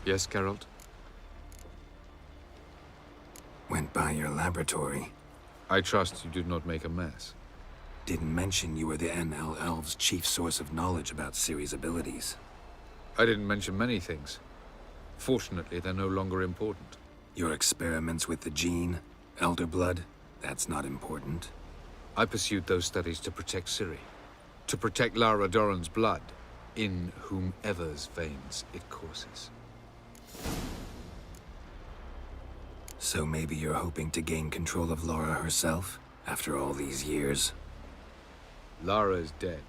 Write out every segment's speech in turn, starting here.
Yes, Geralt? Went by your laboratory. I trust you did not make a mess. Didn't mention you were the NL Elves' chief source of knowledge about Ciri's abilities. I didn't mention many things. Fortunately, they're no longer important. Your experiments with the gene, Elder Blood, that's not important. I pursued those studies to protect Ciri. To protect Lara Dorren's blood, in whomever's veins it courses. So maybe you're hoping to gain control of Lara herself, after all these years? Lara is dead.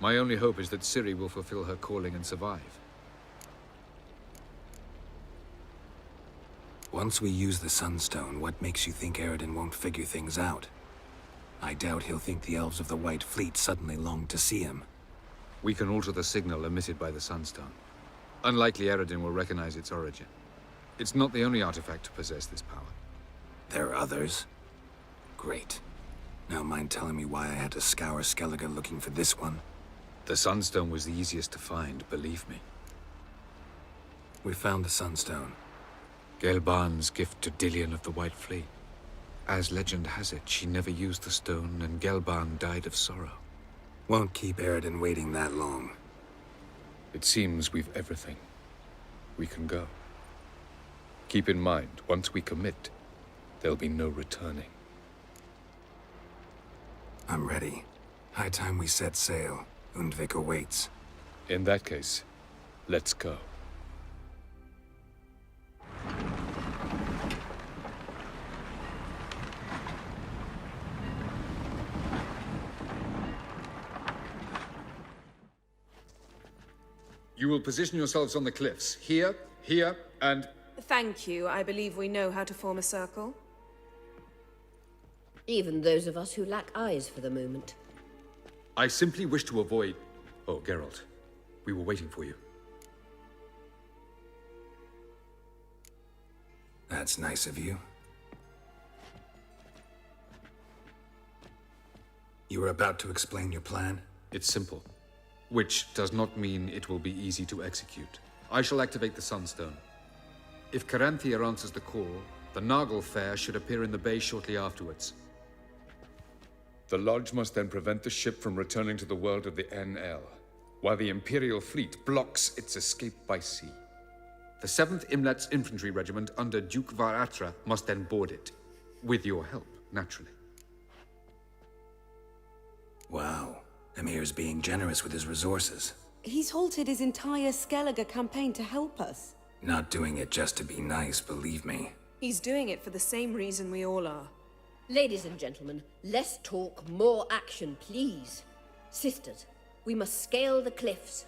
My only hope is that Ciri will fulfill her calling and survive. Once we use the Sunstone, what makes you think Eredin won't figure things out? I doubt he'll think the Elves of the White Fleet suddenly long to see him. We can alter the signal emitted by the Sunstone. Unlikely Eredin will recognize its origin. It's not the only artifact to possess this power. There are others? Great. Now mind telling me why I had to scour Skellige looking for this one? The Sunstone was the easiest to find, believe me. We found the Sunstone. Gelban's gift to Dillion of the White Fleet. As legend has it, she never used the stone, and Gelban died of sorrow. Won't keep Eredin waiting that long. It seems we've everything. We can go. Keep in mind, once we commit, there'll be no returning. I'm ready. High time we set sail. Undvik awaits. In that case, let's go. You will position yourselves on the cliffs. Here, here, and... Thank you. I believe we know how to form a circle. Even those of us who lack eyes for the moment. I simply wish to avoid... Oh, Geralt. We were waiting for you. That's nice of you. You were about to explain your plan? It's simple. Which does not mean it will be easy to execute. I shall activate the Sunstone. If Caranthir answers the call, the Naglfar should appear in the bay shortly afterwards. The Lodge must then prevent the ship from returning to the world of the NL, while the Imperial fleet blocks its escape by sea. The 7th Imlet's Infantry Regiment under Duke Var-Attre must then board it. With your help, naturally. Wow. Emir's being generous with his resources. He's halted his entire Skellige campaign to help us. Not doing it just to be nice, believe me. He's doing it for the same reason we all are. Ladies and gentlemen, less talk, more action, please. Sisters, we must scale the cliffs.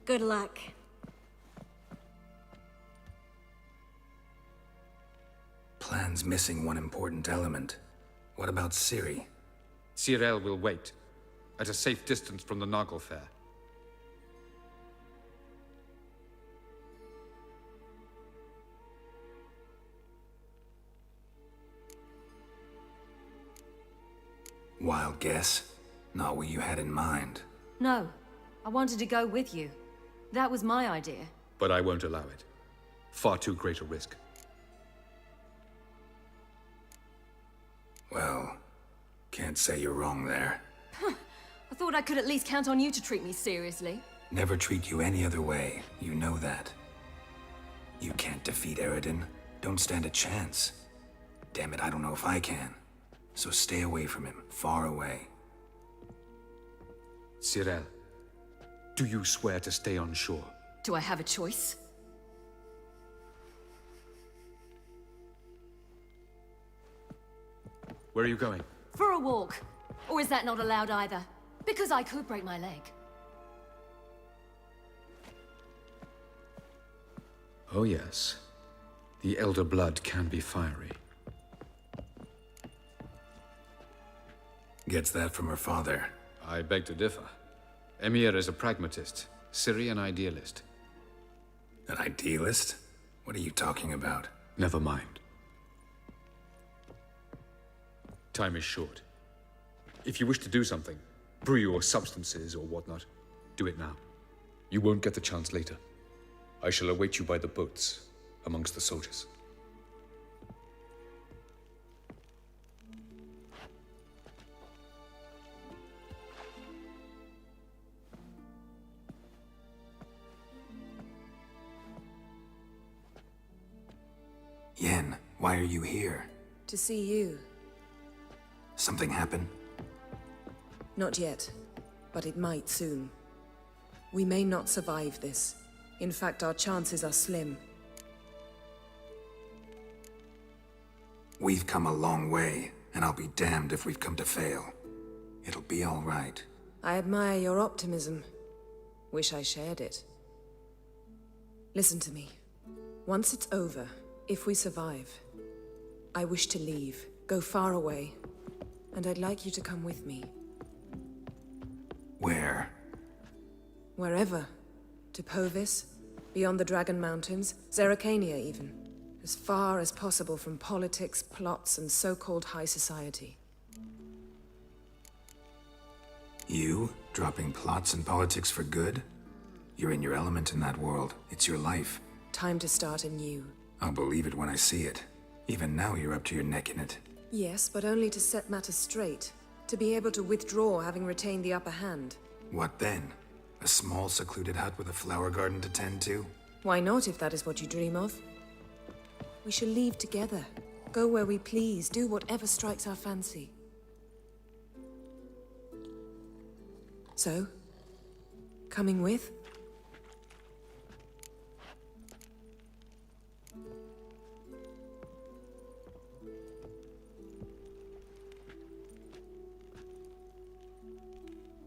Good luck. Plan's missing one important element. What about Ciri? Cyril will wait, at a safe distance from the Naglfar. Wild guess? Not what you had in mind. No, I wanted to go with you. That was my idea. But I won't allow it. Far too great a risk. Well, can't say you're wrong there. I thought I could at least count on you to treat me seriously. Never treat you any other way. You know that. You can't defeat Eredin. Don't stand a chance. Damn it, I don't know if I can. So stay away from him. Far away. Cyril, do you swear to stay on shore? Do I have a choice? Where are you going? For a walk. Or is that not allowed either? Because I could break my leg. Oh yes. The Elder Blood can be fiery. Gets that from her father. I beg to differ. Emir is a pragmatist, Ciri an idealist. An idealist? What are you talking about? Never mind. Time is short. If you wish to do something, brew your substances or whatnot. Do it now. You won't get the chance later. I shall await you by the boats, amongst the soldiers. Yen, why are you here? To see you. Something happen? Not yet, but it might soon. We may not survive this. In fact, our chances are slim. We've come a long way, and I'll be damned if we've come to fail. It'll be all right. I admire your optimism. Wish I shared it. Listen to me. Once it's over, if we survive, I wish to leave, go far away, and I'd like you to come with me. Where? Wherever. To Povis, beyond the Dragon Mountains, Zerrikania even. As far as possible from politics, plots, and so-called high society. You? Dropping plots and politics for good? You're in your element in that world. It's your life. Time to start anew. I'll believe it when I see it. Even now you're up to your neck in it. Yes, but only to set matters straight. To be able to withdraw having retained the upper hand. What then? A small secluded hut with a flower garden to tend to? Why not, if that is what you dream of? We shall leave together. Go where we please, do whatever strikes our fancy. So? Coming with?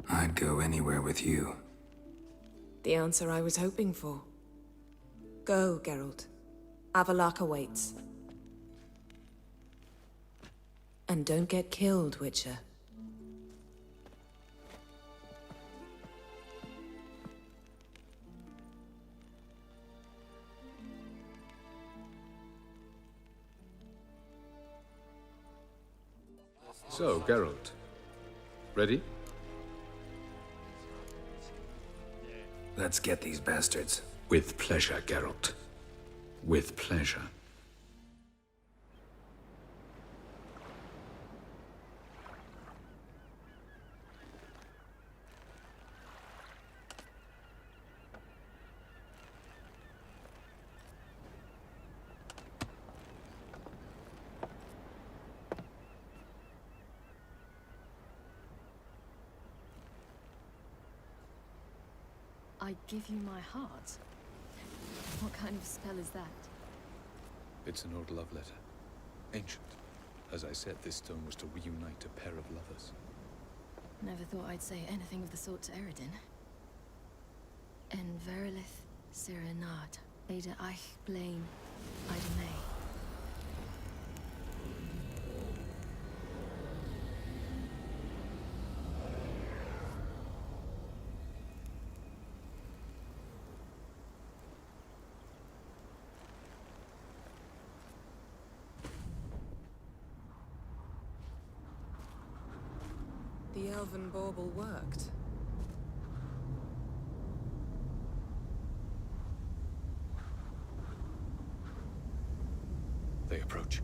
I'd go anywhere with you. The answer I was hoping for. Go, Geralt. Avallac'h awaits. And don't get killed, Witcher. So, Geralt. Ready? Let's get these bastards. With pleasure, Geralt. With pleasure. I give you my heart? What kind of spell is that? It's an old love letter. Ancient. As I said, this stone was to reunite a pair of lovers. Never thought I'd say anything of the sort to Eredin. En verilith Serenad, Ada Eich Blaine, Ida May. The elven bauble worked. They approach.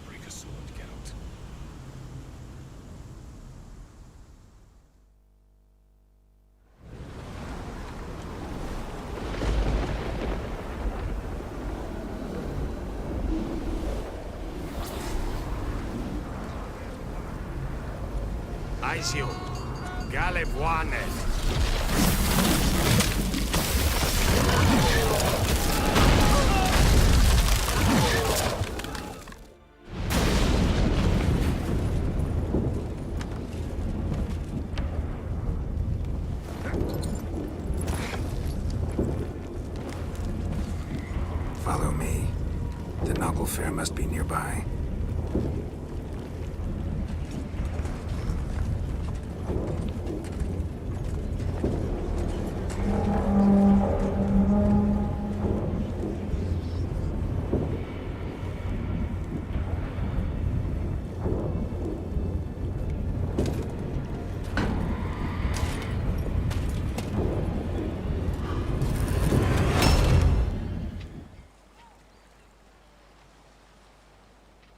Break a sword, Geralt. Eyes you. Galebuanes. Follow me. The Noggle Fair must be nearby.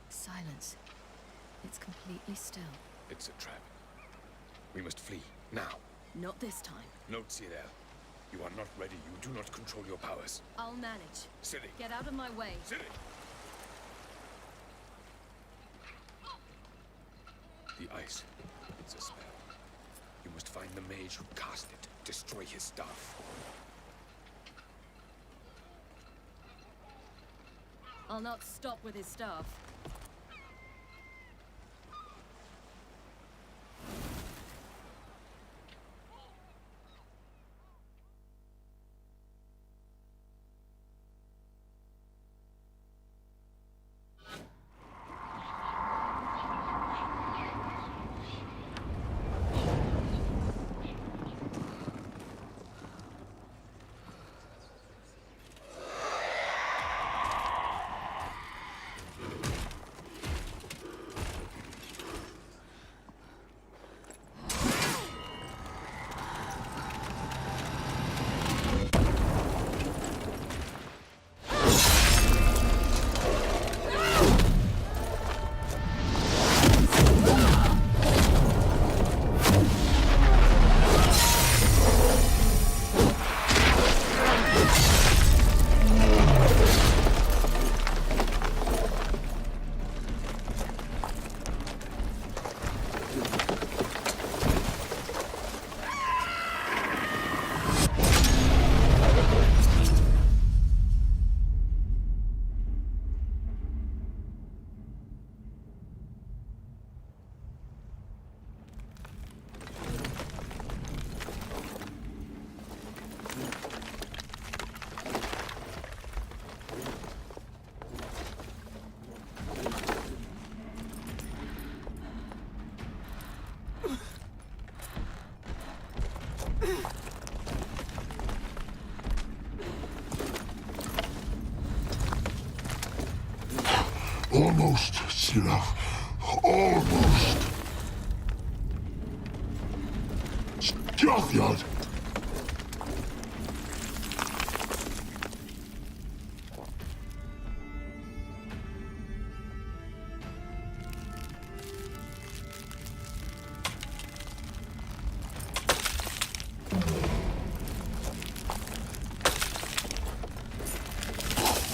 Silence. It's completely still. It's a trap. We must flee, now. Not this time. Note, Cyril. You are not ready. You do not control your powers. I'll manage. Ciri! Get out of my way. Ciri! The ice. It's a spell. You must find the mage who cast it. Destroy his staff. I'll not stop with his staff. Almost, Sirach. Almost. Stjothiad!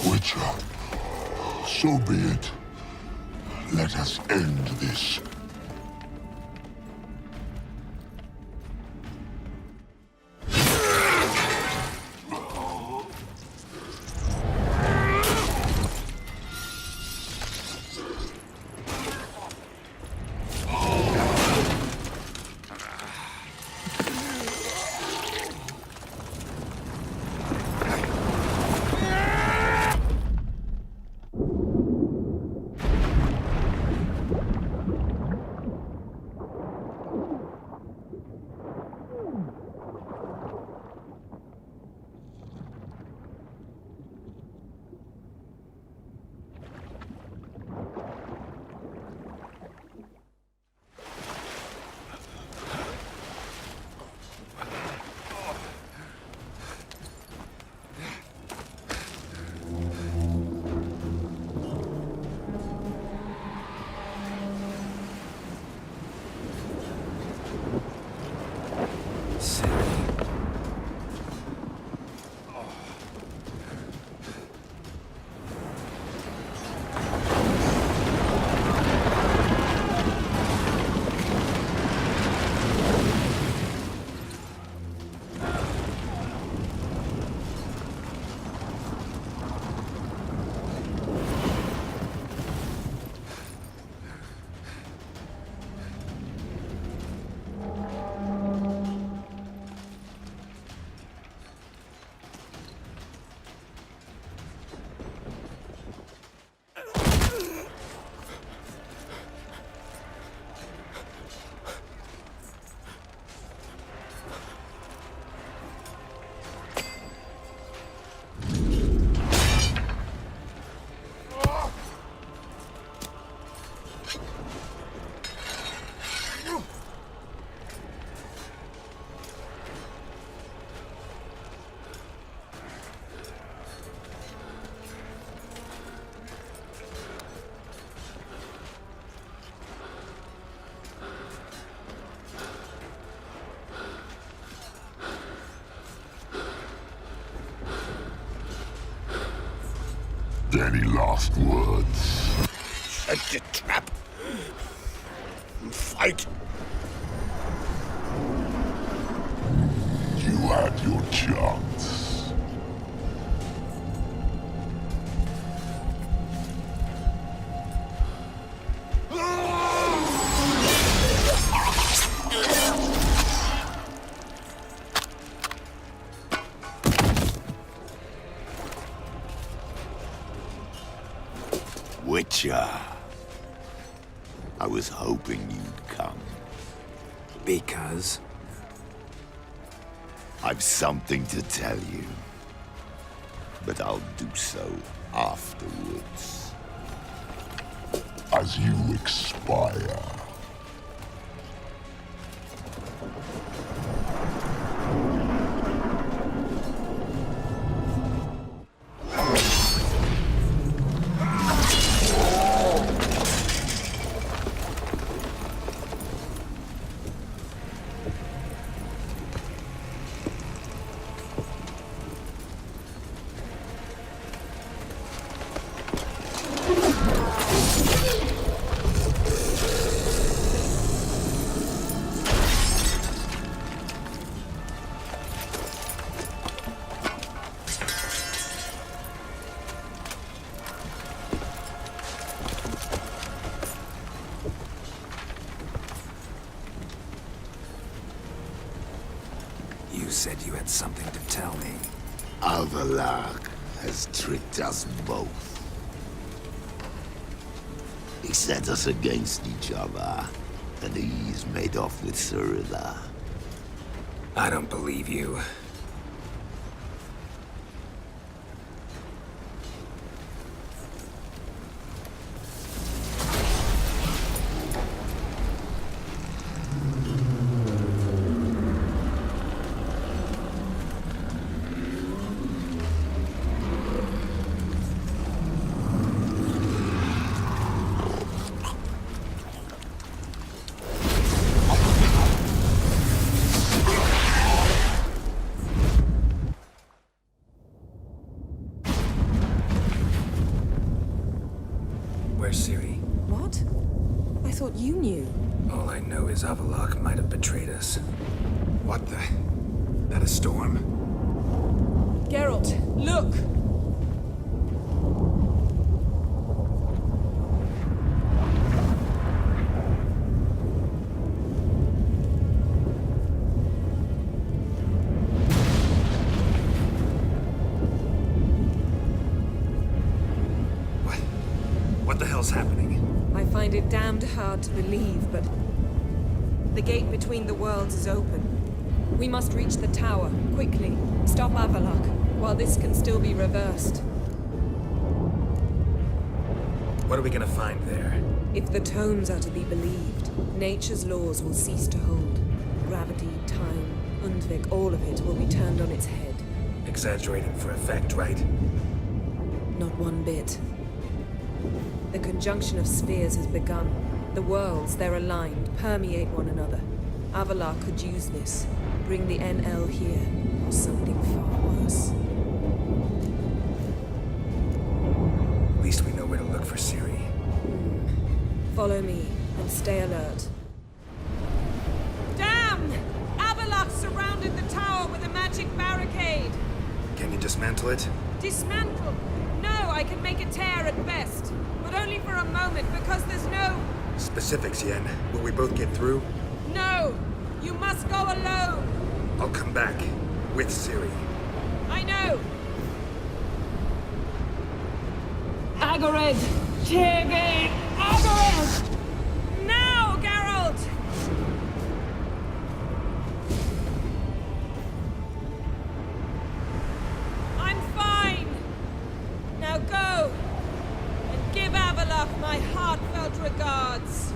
Witcher, so be it. Let us end this. Any last words? Set your trap. Fight. You had your chance. Witcher. I was hoping you'd come. Because? I've something to tell you. But I'll do so afterwards. As you expire. You said you had something to tell me. Avallac'h has tricked us both. He set us against each other, and he's made off with Cirilla. I don't believe you. Where's Ciri? What? I thought you knew. All I know is Avallac'h might have betrayed us. What the? That a storm? Geralt, look! What the hell's happening? I find it damned hard to believe, but the gate between the worlds is open. We must reach the tower, quickly. Stop Avallac'h, while this can still be reversed. What are we gonna find there? If the tomes are to be believed, nature's laws will cease to hold. Gravity, time, Undvik, all of it will be turned on its head. Exaggerating for effect, right? Not one bit. The conjunction of spheres has begun. The worlds, they're aligned, permeate one another. Avallac'h could use this. Bring the NL here, or something far worse. At least we know where to look for Ciri. Follow me, and stay alert. Damn! Avallac'h surrounded the tower with a magic barricade! Can you dismantle it? Dismantle? No, I can make a tear at best. But only for a moment, because there's no... Specifics, Yen. Will we both get through? No! You must go alone! I'll come back. With Ciri. I know! Agored! Tegane! Agored! Now, Geralt! I'm fine! Now go! And give Avallac'h my heartfelt regards!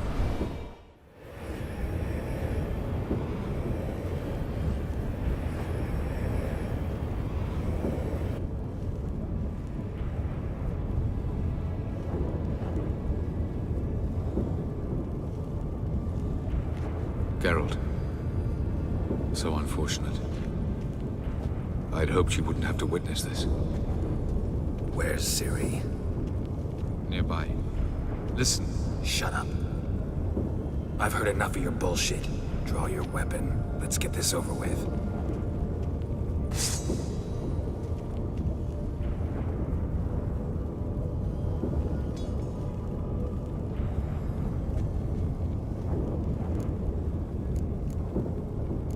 Geralt. So unfortunate. I'd hoped you wouldn't have to witness this. Where's Ciri? nearby. Listen. Shut up. I've heard enough of your bullshit. Draw your weapon. Let's get this over with.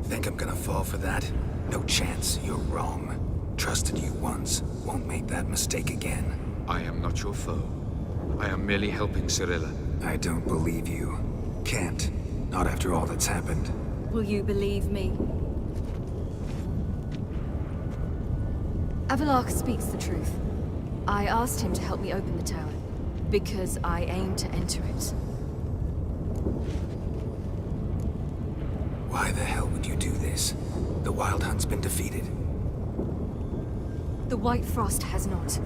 Think I'm gonna fall for that? No chance. You're wrong. Trusted you once. Won't make that mistake again. I am not your foe. I am merely helping Cirilla. I don't believe you. Can't. Not after all that's happened. Will you believe me? Avalark speaks the truth. I asked him to help me open the tower, because I aim to enter it. Why the hell would you do this? The Wild Hunt's been defeated. The White Frost has not.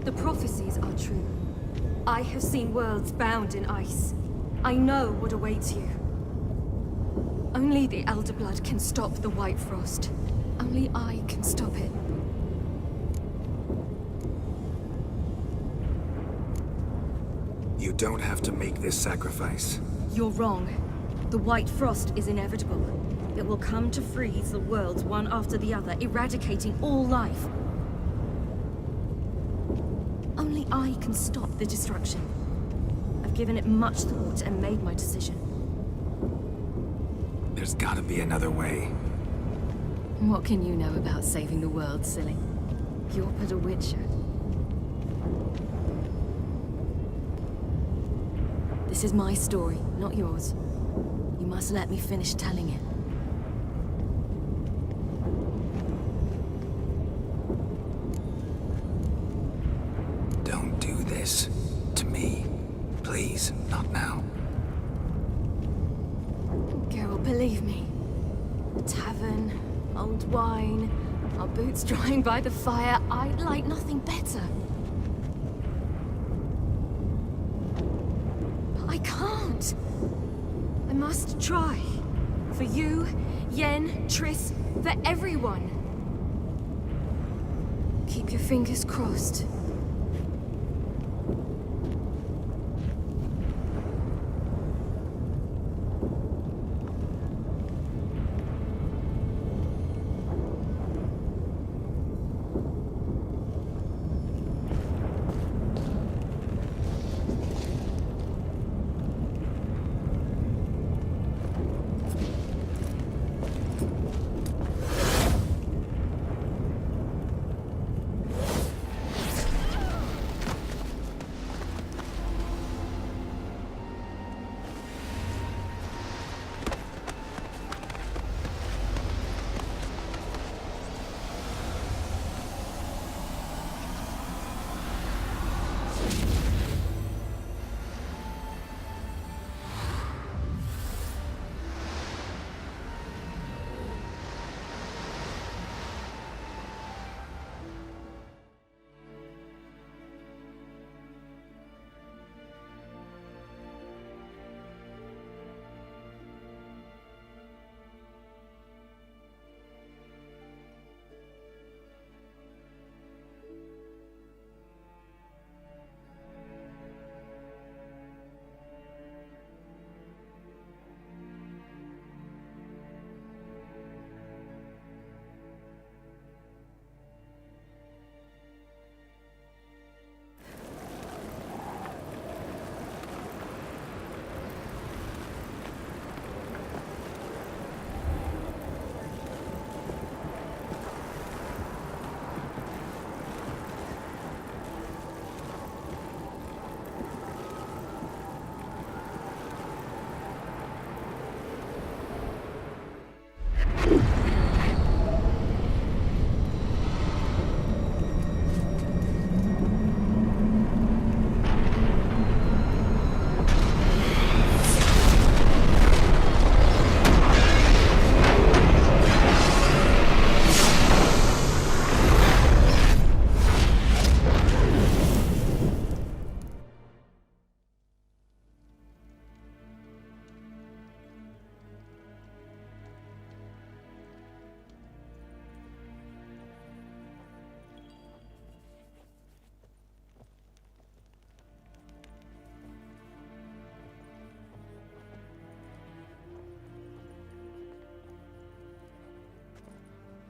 The prophecies are true. I have seen worlds bound in ice. I know what awaits you. Only the Elder Blood can stop the White Frost. Only I can stop it. You don't have to make this sacrifice. You're wrong. The White Frost is inevitable. It will come to freeze the worlds one after the other, eradicating all life. Only I can stop the destruction. I've given it much thought and made my decision. There's gotta be another way. What can you know about saving the world, silly? You're but a witcher. This is my story, not yours. You must let me finish telling it. Don't do this. To me. Please, not now. Geralt, believe me. A tavern, old wine, our boots drying by the fire. I'd like nothing better. But I can't. I must try. For you, Yen, Triss, for everyone. Keep your fingers crossed.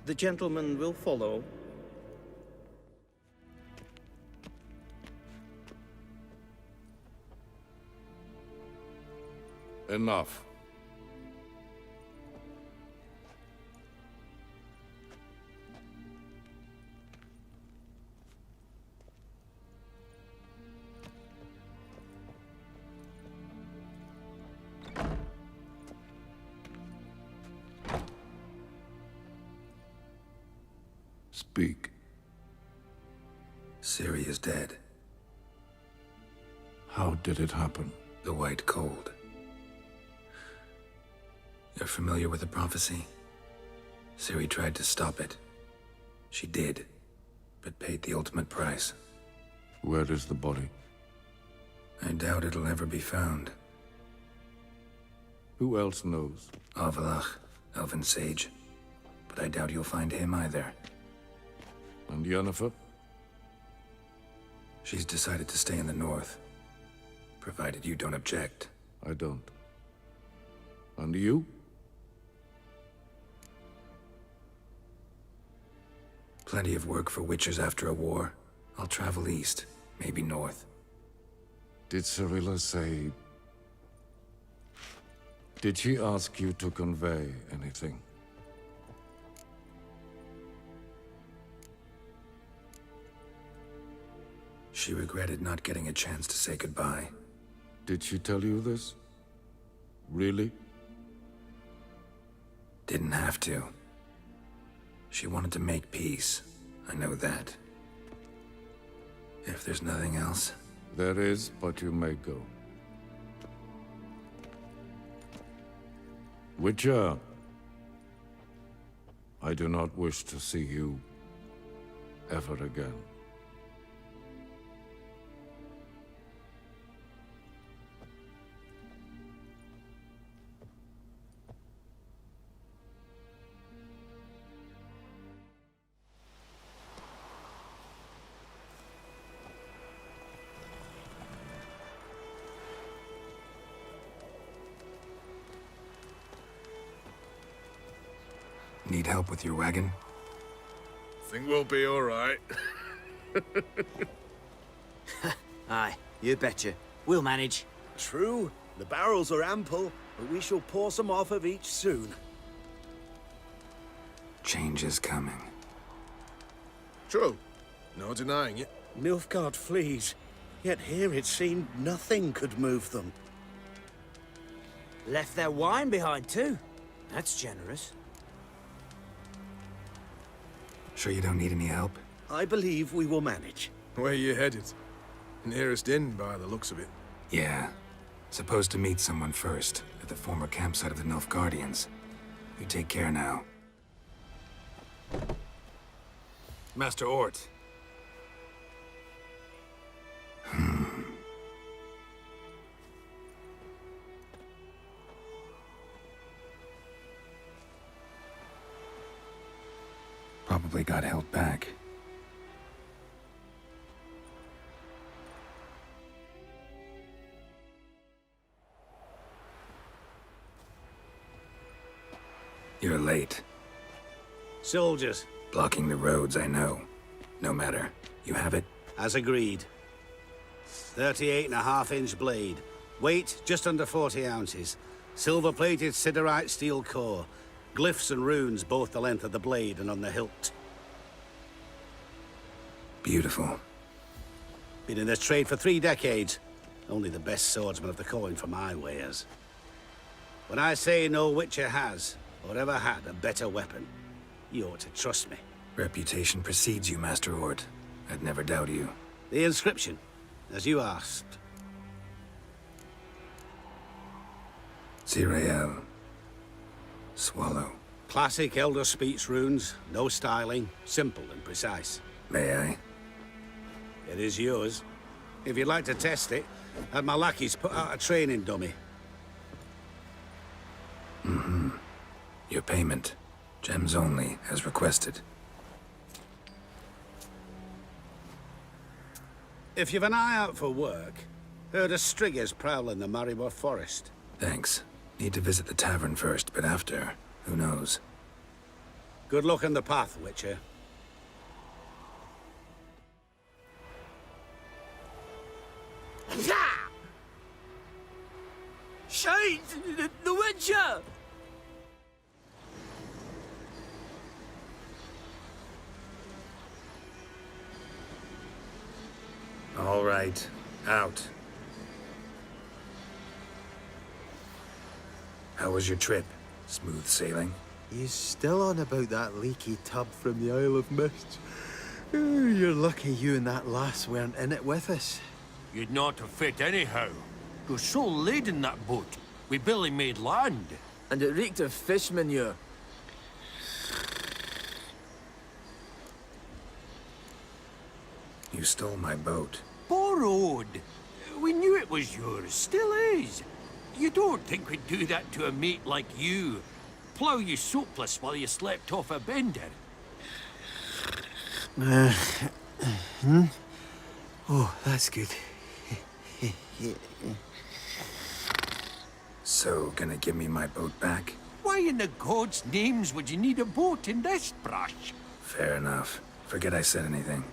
The gentleman will follow. Enough. Speak. Ciri is dead. How did it happen? The White Cold. You're familiar with the prophecy? Ciri tried to stop it. She did, but paid the ultimate price. Where is the body? I doubt it'll ever be found. Who else knows? Avallac'h, Elven Sage. But I doubt you'll find him either. And Yennefer? She's decided to stay in the north. Provided you don't object. I don't. And you? Plenty of work for Witchers after a war. I'll travel east, maybe north. Did Cirilla say... Did she ask you to convey anything? She regretted not getting a chance to say goodbye. Did she tell you this? Really? Didn't have to. She wanted to make peace. I know that. If there's nothing else... There is, but you may go. Witcher, I do not wish to see you ever again. Need help with your wagon? Think we'll be all right. Aye, you betcha. We'll manage. True. The barrels are ample, but we shall pour some off of each soon. Change is coming. True. No denying it. Nilfgaard flees, yet here it seemed nothing could move them. Left their wine behind too. That's generous. Sure you don't need any help? I believe we will manage. Where you headed? Nearest inn, by the looks of it. Yeah. Supposed to meet someone first, at the former campsite of the Nilfgaardians. You take care now. Master Ort. Probably got held back. You're late. Soldiers. Blocking the roads, I know. No matter. You have it? As agreed. 38.5-inch blade. Weight just under 40 ounces. Silver-plated siderite steel core. Glyphs and runes both the length of the blade and on the hilt. Beautiful. Been in this trade for 3 decades. Only the best swordsman of the coin for my wares. When I say no Witcher has, or ever had, a better weapon, you ought to trust me. Reputation precedes you, Master Ort. I'd never doubt you. The inscription, as you asked. Zirael. Swallow. Classic Elder Speech runes, no styling, simple and precise. May I? It is yours. If you'd like to test it, had my lackeys put out a training dummy. Mm-hmm. Your payment. Gems only, as requested. If you've an eye out for work, heard of Striggers prowling the Maribor Forest. Thanks. Need to visit the tavern first, but after, who knows? Good luck on the path, Witcher. Shite! The Witcher! All right, out. How was your trip? Smooth sailing? He's still on about that leaky tub from the Isle of Mist. Oh, you're lucky you and that lass weren't in it with us. You'd not have fit anyhow. You're so laden, that boat. We barely made land. And it reeked of fish manure. You stole my boat. Borrowed. We knew it was yours. Still is. You don't think we'd do that to a mate like you? Plough you soapless while you slept off a bender? Oh, that's good. So, gonna give me my boat back? Why in the gods' names would you need a boat in this brush? Fair enough. Forget I said anything.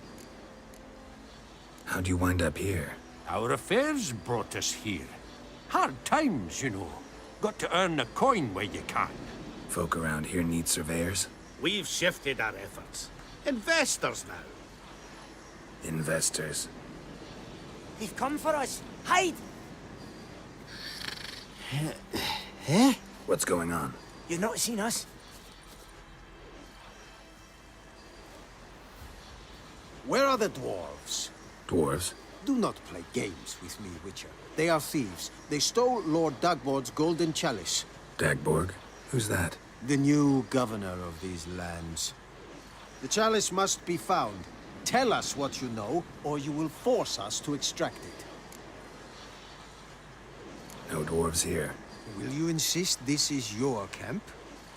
How'd you wind up here? Our affairs brought us here. Hard times, you know. Got to earn a coin where you can. Folk around here need surveyors? We've shifted our efforts. Investors now. Investors. They've come for us. Hide! Eh? What's going on? You've not seen us? Where are the dwarves? Dwarves? Do not play games with me, Witcher. They are thieves. They stole Lord Dagbor's golden chalice. Dagborg? Who's that? The new governor of these lands. The chalice must be found. Tell us what you know, or you will force us to extract it. No dwarves here. Will you insist this is your camp?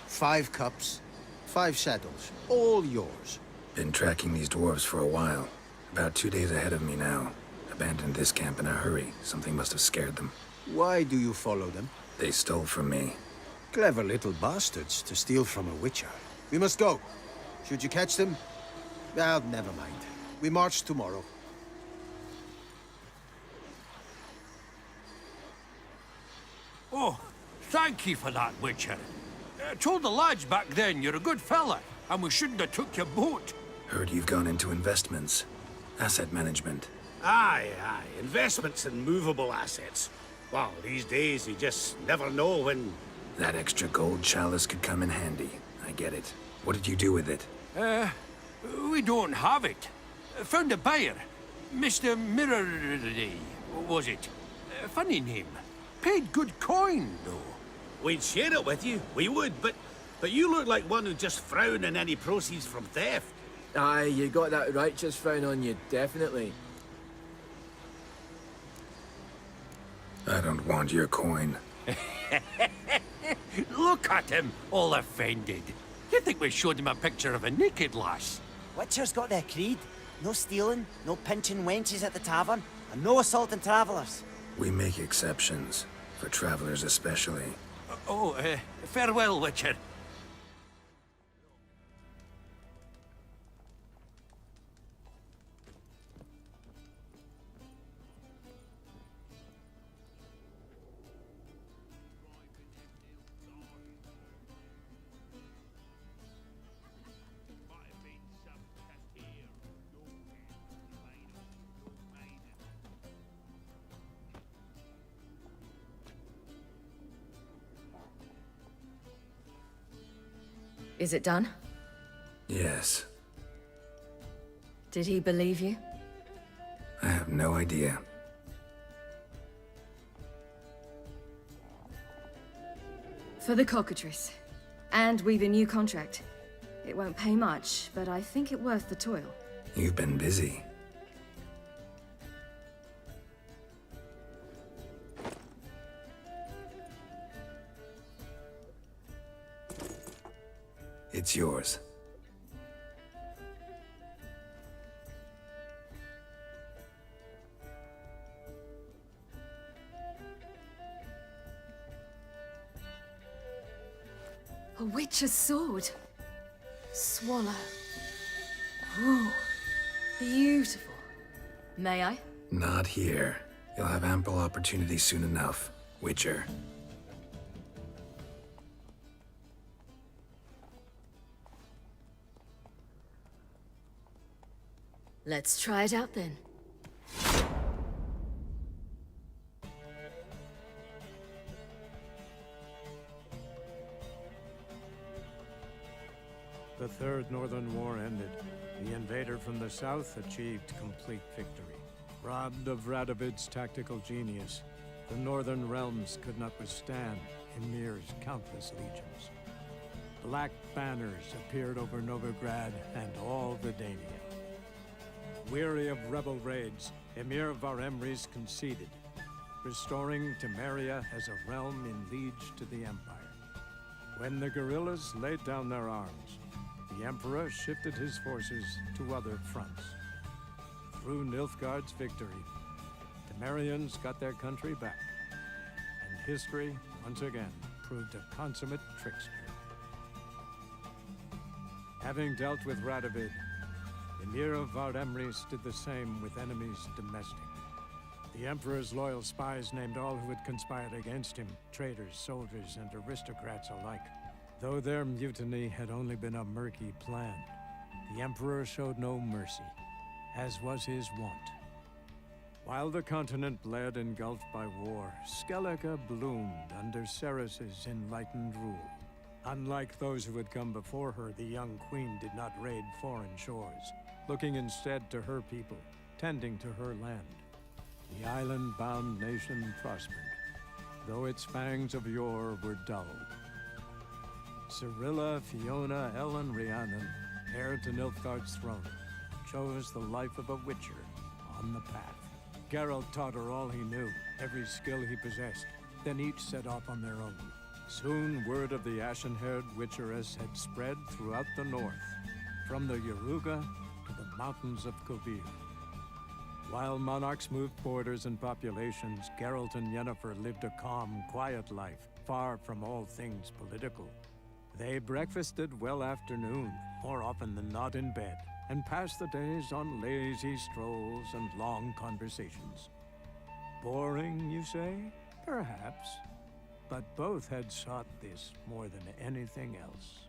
5 cups, 5 saddles, all yours. Been tracking these dwarves for a while. About 2 days ahead of me now. Abandoned this camp in a hurry. Something must have scared them. Why do you follow them? They stole from me. Clever little bastards to steal from a witcher. We must go. Should you catch them? Well, never mind. We march tomorrow. Oh, thank you for that, Witcher. Told the lads back then you're a good fella, and we shouldn't have took your boat. Heard you've gone into investments. Asset management. Aye. Investments in movable assets. Well, these days you just never know when... That extra gold chalice could come in handy. I get it. What did you do with it? We don't have it. Found a buyer. Mr. Mirrordy, was it? Funny name. Paid good coin, though. We'd share it with you. We would, but you look like one who'd just frown on any proceeds from theft. Aye, you got that righteous frown on you, definitely. I don't want your coin. Look at him, all offended. You think we showed him a picture of a naked lass? Witcher's got their creed. No stealing, no pinching wenches at the tavern, and no assaulting travellers. We make exceptions. For travelers especially. Farewell, Witcher. Is it done? Yes. Did he believe you? I have no idea. For the cockatrice. And we've a new contract. It won't pay much, but I think it worth the toil. You've been busy. It's yours. A witch's sword. Swallow. Ooh, beautiful. May I? Not here. You'll have ample opportunity soon enough, Witcher. Let's try it out then. The Third Northern War ended. The invader from the south achieved complete victory. Robbed of Radovid's tactical genius, the Northern realms could not withstand Ymir's countless legions. Black banners appeared over Novigrad and all Vidania. Weary of rebel raids, Ymir Varemres conceded, restoring Temeria as a realm in liege to the Empire. When the guerrillas laid down their arms, the Emperor shifted his forces to other fronts. Through Nilfgaard's victory, Temerians got their country back, and history, once again, proved a consummate trickster. Having dealt with Radovid, Ymir of Varemres did the same with enemies domestic. The Emperor's loyal spies named all who had conspired against him, traitors, soldiers, and aristocrats alike. Though their mutiny had only been a murky plan, the Emperor showed no mercy, as was his wont. While the continent bled engulfed by war, Skellige bloomed under Ceres's enlightened rule. Unlike those who had come before her, the young queen did not raid foreign shores, looking instead to her people, tending to her land. The island-bound nation prospered, though its fangs of yore were dulled. Cirilla, Fiona, Ellen, Rhiannon, heir to Nilfgaard's throne, chose the life of a witcher on the path. Geralt taught her all he knew, every skill he possessed, then each set off on their own. Soon word of the ashen-haired witcheress had spread throughout the north, from the Yaruga to the mountains of Kovir. While monarchs moved borders and populations, Geralt and Yennefer lived a calm, quiet life, far from all things political. They breakfasted well after noon, more often than not in bed, and passed the days on lazy strolls and long conversations. Boring, you say? Perhaps. But both had sought this more than anything else.